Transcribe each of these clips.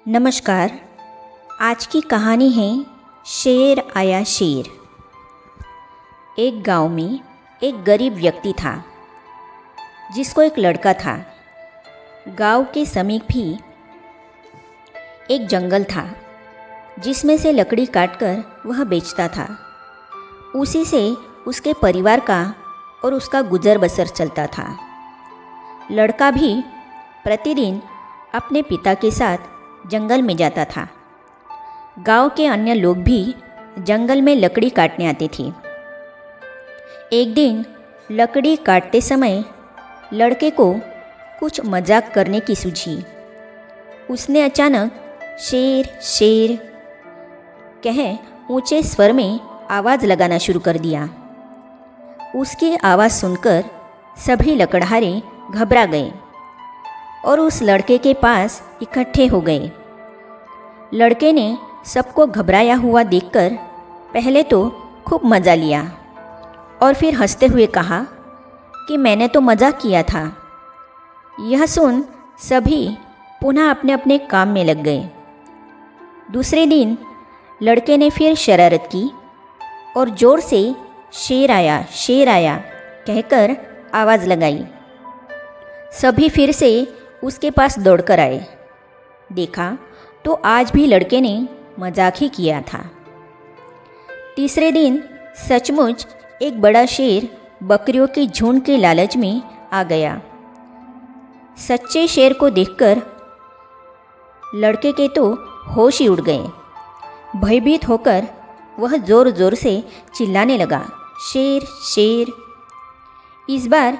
नमस्कार। आज की कहानी है शेर आया शेर। एक गांव में एक गरीब व्यक्ति था जिसको एक लड़का था। गांव के समीप भी एक जंगल था जिसमें से लकड़ी काटकर वह बेचता था। उसी से उसके परिवार का और उसका गुजर बसर चलता था। लड़का भी प्रतिदिन अपने पिता के साथ जंगल में जाता था। गांव के अन्य लोग भी जंगल में लकड़ी काटने आते थे। एक दिन लकड़ी काटते समय लड़के को कुछ मजाक करने की सूझी। उसने अचानक शेर शेर कह ऊंचे स्वर में आवाज़ लगाना शुरू कर दिया। उसकी आवाज़ सुनकर सभी लकड़हारे घबरा गए और उस लड़के के पास इकट्ठे हो गए। लड़के ने सबको घबराया हुआ देखकर पहले तो खूब मज़ा लिया और फिर हंसते हुए कहा कि मैंने तो मज़ाक किया था। यह सुन सभी पुनः अपने अपने काम में लग गए। दूसरे दिन लड़के ने फिर शरारत की और ज़ोर से शेर आया कहकर आवाज़ लगाई। सभी फिर से उसके पास दौड़कर आए। देखा तो आज भी लड़के ने मजाक ही किया था। तीसरे दिन सचमुच एक बड़ा शेर बकरियों के झुंड के लालच में आ गया। सच्चे शेर को देखकर लड़के के तो होश ही उड़ गए। भयभीत होकर वह ज़ोर ज़ोर से चिल्लाने लगा, शेर शेर। इस बार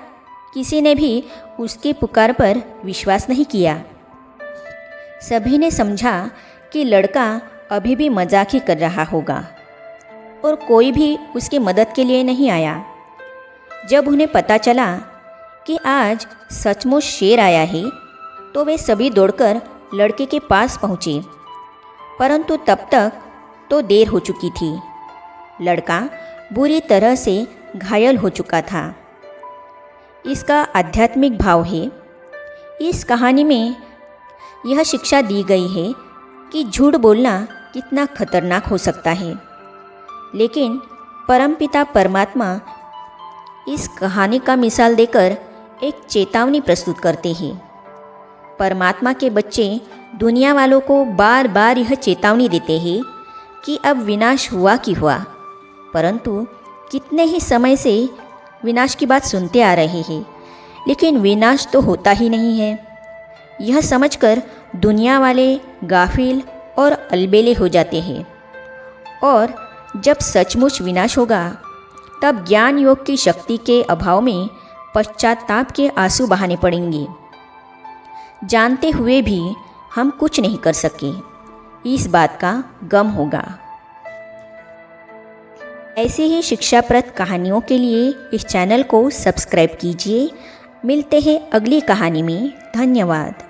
किसी ने भी उसकी पुकार पर विश्वास नहीं किया। सभी ने समझा कि लड़का अभी भी मजाक ही कर रहा होगा और कोई भी उसकी मदद के लिए नहीं आया। जब उन्हें पता चला कि आज सचमुच शेर आया है तो वे सभी दौड़कर लड़के के पास पहुँचे, परंतु तब तक तो देर हो चुकी थी। लड़का बुरी तरह से घायल हो चुका था। इसका आध्यात्मिक भाव है। इस कहानी में यह शिक्षा दी गई है कि झूठ बोलना कितना खतरनाक हो सकता है, लेकिन परमपिता परमात्मा इस कहानी का मिसाल देकर एक चेतावनी प्रस्तुत करते हैं। परमात्मा के बच्चे दुनिया वालों को बार बार यह चेतावनी देते हैं कि अब विनाश हुआ कि हुआ, परंतु कितने ही समय से विनाश की बात सुनते आ रहे हैं, लेकिन विनाश तो होता ही नहीं है। यह समझकर दुनिया वाले गाफिल और अलबेले हो जाते हैं और जब सचमुच विनाश होगा तब ज्ञान योग की शक्ति के अभाव में पश्चाताप के आंसू बहाने पड़ेंगे। जानते हुए भी हम कुछ नहीं कर सके, इस बात का गम होगा। ऐसे ही शिक्षाप्रद कहानियों के लिए इस चैनल को सब्सक्राइब कीजिए। मिलते हैं अगली कहानी में। धन्यवाद।